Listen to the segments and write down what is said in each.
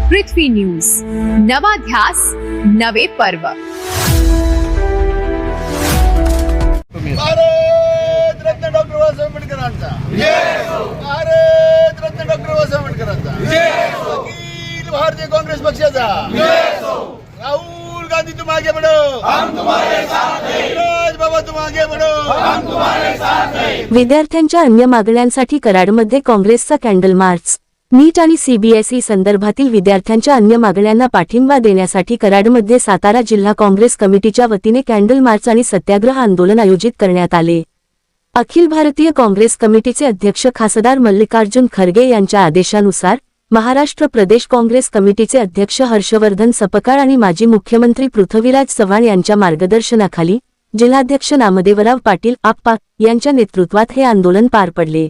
पृथ्वी news, नवा ध्यास नवे पर्व। भारत रत्न डॉक्टर बाबासाहेब आंबेडकरांचा भारत रत्न डॉक्टर बाबासाहेब आंबेडकरांचा अखिल भारतीय काँग्रेस पक्षाचा राहुल गांधी तुम आगे बढ़ो, हम तुम्हारे साथ हैं। राज बाबा तुम आगे बढ़ो, हम तुम्हारे साथ हैं। विद्यार्थ्यांच्या अन्य मागण्यांसाठी कराडमध्ये काँग्रेसचा कॅन्डल मार्च। नीट आणि सीबीएसई संदर्भातील विद्यार्थ्यांच्या अन्य मागण्यांना पाठिंबा देण्यासाठी कराडमध्ये सातारा जिल्हा काँग्रेस कमिटीच्या वतीने कॅन्डल मार्च आणि सत्याग्रह आंदोलन आयोजित करण्यात आले। अखिल भारतीय काँग्रेस कमिटीचे अध्यक्ष खासदार मल्लिकार्जुन खरगे यांच्या आदेशानुसार महाराष्ट्र प्रदेश काँग्रेस कमिटीचे अध्यक्ष हर्षवर्धन सपकाळ आणि माजी मुख्यमंत्री पृथ्वीराज चव्हाण यांच्या मार्गदर्शनाखाली जिल्हाध्यक्ष नामदेवराव पाटील आप्पा यांच्या नेतृत्वात हे आंदोलन पार पडले।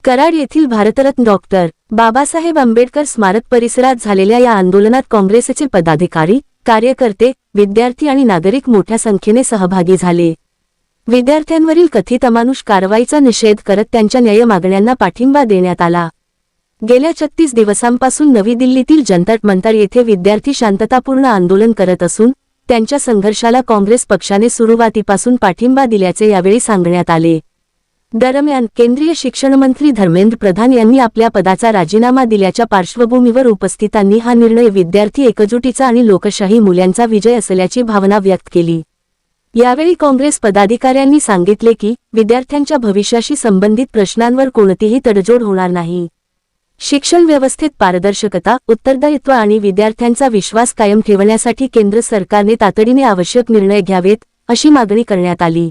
कराड येथील भारतरत्न डॉक्टर बाबासाहेब आंबेडकर स्मारक परिसरात झालेल्या या आंदोलनात काँग्रेसचे पदाधिकारी, कार्यकर्ते, विद्यार्थी आणि नागरिक मोठ्या संख्येने सहभागी झाले। विद्यार्थ्यांवरील कथित अमानुष कारवाईचा निषेध करत त्यांच्या न्याय मागण्यांना पाठिंबा देण्यात आला। गेल्या 36 दिवसांपासून नवी दिल्लीतील जंतर मंतर येथे विद्यार्थी शांततापूर्ण आंदोलन करत असून त्यांच्या संघर्षाला काँग्रेस पक्षाने सुरुवातीपासून पाठिंबा दिल्याचे यावेळी सांगण्यात आले। दरम्यान केंद्रीय शिक्षण मंत्री धर्मेंद्र प्रधान यांनी आपल्या पदाचा राजीनामा दिल्याच्या पार्श्वभूमीवर उपस्थितांनी हा निर्णय विद्यार्थी एकजुटीचा आणि लोकशाही मूल्यांचा विजय असल्याची भावना व्यक्त केली। यावेळी काँग्रेस पदाधिकाऱ्यांनी सांगितले की विद्यार्थ्यांच्या भविष्याशी संबंधित प्रश्नांवर कोणतीही तडजोड होणार नाही। शिक्षण व्यवस्थेत पारदर्शकता, उत्तरदायित्व आणि विद्यार्थ्यांचा विश्वास कायम ठेवण्यासाठी केंद्र सरकारने तातडीने आवश्यक निर्णय घ्यावेत, अशी मागणी करण्यात आली।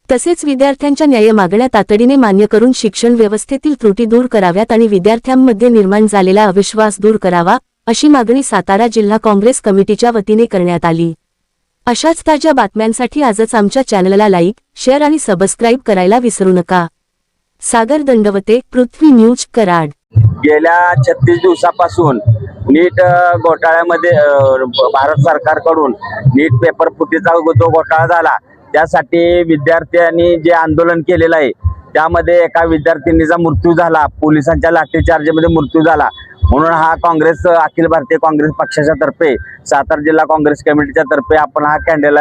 तसेच विद्यार्थ्यांच्या न्याय मागण्या तातडीने मान्य करून शिक्षण व्यवस्थेतील त्रुटी दूर कराव्यात आणि विद्यार्थ्यांमध्ये निर्माण झालेला अविश्वास दूर करावा, अशी मागणी सातारा जिल्हा काँग्रेस कमिटीच्या वतीने करण्यात आली। अशाच ताज्या बातम्यांसाठी आजच आमच्या चॅनलला लाईक, शेअर आणि सबस्क्राईब करायला विसरू नका। सागर दंडवते, पृथ्वी न्यूज, कराड। गेल्या 36 दिवसापासून नीट घोटाळ्यामध्ये भारत सरकारकडून नीट पेपर फुटीचा जो घोटाळा झाला त्यासाठी विद्यार्थ्यांनी जे आंदोलन केलेलं आहे त्यामध्ये एका विद्यार्थिनीचा मृत्यू झाला, पोलिसांच्या लाठीचार्जमध्ये मृत्यू झाला। म्हणून हा काँग्रेस अखिल भारतीय काँग्रेस पक्षाच्या तर्फे सातारा जिल्हा काँग्रेस कमिटीच्या तर्फे आपण हा कॅन्डल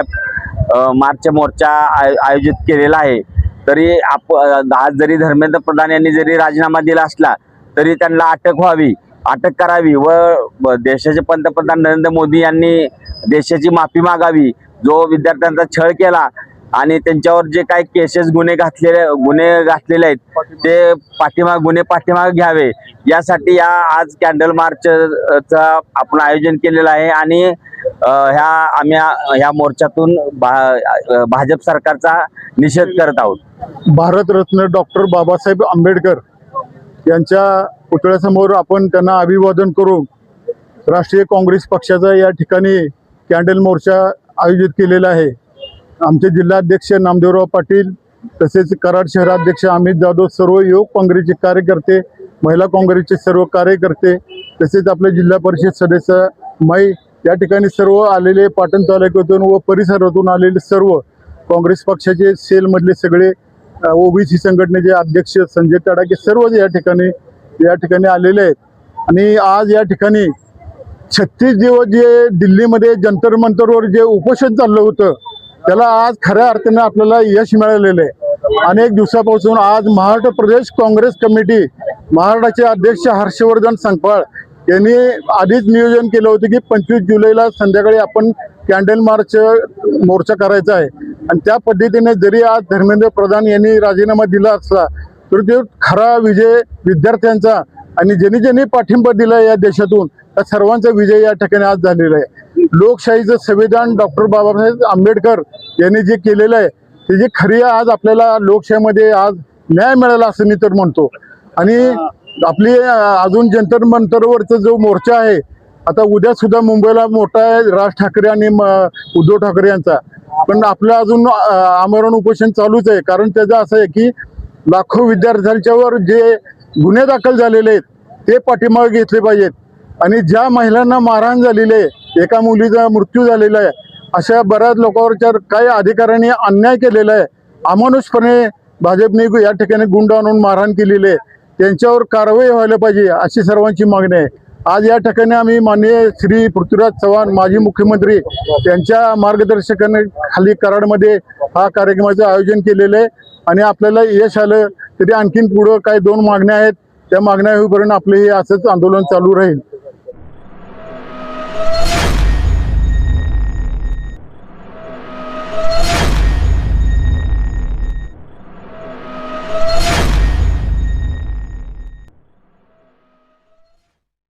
मार्च मोर्चा आयोजित केलेला आहे। तरी आज जरी धर्मेंद्र प्रधान यांनी जरी राजीनामा दिला असला तरी त्यांना अटक व्हावी, अटक करावी व देशाचे पंतप्रधान नरेंद्र मोदी यांनी देशाची माफी मागावी। जो विद्यार्थ्यांचा छळ केला आणि त्यांच्यावर जे काही केसेस गुन्हे घातलेले आहेत ते पाठीमागे घ्यावे, यासाठी आज कॅन्डल मार्चचा आपण आयोजन केलेलं आहे। आणि आम्ही ह्या मोर्चातून भाजप सरकारचा निषेध करत आहोत। भारतरत्न डॉक्टर बाबासाहेब आंबेडकर यांच्या पुतळ्यासमोर आपण त्यांना अभिवादन करून राष्ट्रीय काँग्रेस पक्षाचा या ठिकाणी कॅन्डल मोर्चा आयोजित केलेला आहे। आमचे जिल्हाध्यक्ष नामदेवराव पाटील, तसेच कराड शहराध्यक्ष अमित जाधव, सर्व युवक काँग्रेसचे कार्यकर्ते, महिला काँग्रेसचे सर्व कार्यकर्ते, तसेच आपले जिल्हा परिषद सदस्य माई या ठिकाणी सर्व आलेले, पाटण तालुक्यातून व परिसरातून आलेले सर्व काँग्रेस पक्षाचे सेलमधले सगळे ओबीसी संघटनेचे अध्यक्ष संजय तडाके सर्व या ठिकाणी आलेले आहेत। आणि आज या ठिकाणी 36 दिवस जे दिल्लीमध्ये जंतर मंतरवर जे उपोषण चाललं होतं त्याला आज खऱ्या अर्थाने आपल्याला यश मिळालेलं आहे। अनेक दिवसापासून आज महाराष्ट्र प्रदेश काँग्रेस कमिटी, महाराष्ट्राचे अध्यक्ष हर्षवर्धन सपकाळ यांनी आधीच नियोजन केलं होतं की 25 जुलैला संध्याकाळी आपण कॅन्डल मार्च मोर्चा करायचा आहे। आणि त्या पद्धतीने जरी आज धर्मेंद्र प्रधान यांनी राजीनामा दिला असला तर तो खरा विजय विद्यार्थ्यांचा आणि ज्यांनी पाठिंबा दिला या देशातून त्या सर्वांचा विजय या ठिकाणी आज झालेला आहे। लोकशाहीचं संविधान डॉक्टर बाबासाहेब आंबेडकर यांनी जे केलेलं आहे त्याची खरी आज आपल्याला लोकशाहीमध्ये आज न्याय मिळाला असं मी तर म्हणतो। आणि आपली अजून जंतर मंतरवरचा जो मोर्चा आहे, आता उद्या सुद्धा मुंबईला मोठा आहे राज ठाकरे आणि उद्धव ठाकरे यांचा, पण आपलं अजून आमरण उपोषण चालूच आहे। कारण त्याचं असं आहे की लाखो विद्यार्थ्यांच्यावर जे गुन्हे दाखल झालेले आहेत ते पाठीमागे घेतले पाहिजेत। आणि ज्या महिलांना मारहाण झालेली आहे, एका मुलीचा मृत्यू झालेला आहे, अशा बऱ्याच लोकांवर काही अधिकाऱ्यांनी अन्याय केलेला आहे, अमानुषपणे भाजपने या ठिकाणी गुंड आणून मारहाण केलेली आहे, त्यांच्यावर कारवाई व्हायला पाहिजे अशी सर्वांची मागणी आहे। आज या ठिकाणी आम्ही माननीय श्री पृथ्वीराज चव्हाण माजी मुख्यमंत्री यांच्या मार्गदर्शनाखाली कराडमध्ये हा कार्यक्रमाचं आयोजन केलेलं आहे आणि आपल्याला यश आलं तरी आणखीन पुढं काही 2 मागण्या आहेत, त्या मागण्या होईपर्यंत आपले हे असंच आंदोलन चालू राहील.